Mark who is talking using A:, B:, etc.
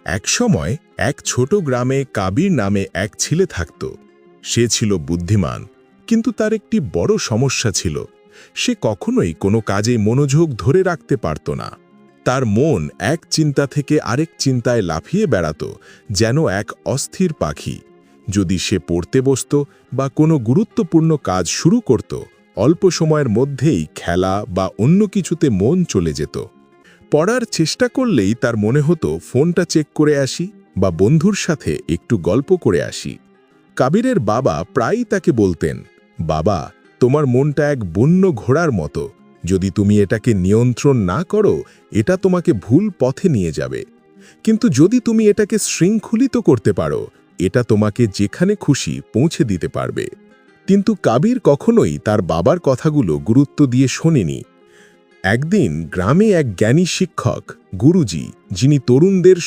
A: একসময় এক ছোট গ্রামে কাবির নামে এক ছেলে থাকত। সে ছিল বুদ্ধিমান, কিন্তু তার একটি বড় সমস্যা ছিল। সে কখনোই কোনো কাজে মনোযোগ ধরে রাখতে পারত না। তার মন এক চিন্তা থেকে আরেক চিন্তায় লাফিয়ে বেড়াত, যেন এক অস্থির পাখি। যদি সে পড়তে বসত বা কোনো গুরুত্বপূর্ণ কাজ শুরু করত, অল্প সময়ের মধ্যেই খেলা বা অন্য কিছুতে মন চলে যেত। পড়ার চেষ্টা করলেই তার মনে হতো ফোনটা চেক করে আসি বা বন্ধুর সাথে একটু গল্প করে আসি। কাবিরের বাবা প্রায়ই তাকে বলতেন, বাবা, তোমার মনটা এক বন্য ঘোড়ার মতো। যদি তুমি এটাকে নিয়ন্ত্রণ না করো, এটা তোমাকে ভুল পথে নিয়ে যাবে। কিন্তু যদি তুমি এটাকে শৃঙ্খলিত করতে পারো, এটা তোমাকে যেখানে খুশি পৌঁছে দিতে পারবে। কিন্তু কাবির কখনোই তার বাবার কথাগুলো গুরুত্ব দিয়ে শোনেনি। একদিন গ্রামে এক জ্ঞানী শিক্ষক, গুরুজি, যিনি তরুণদের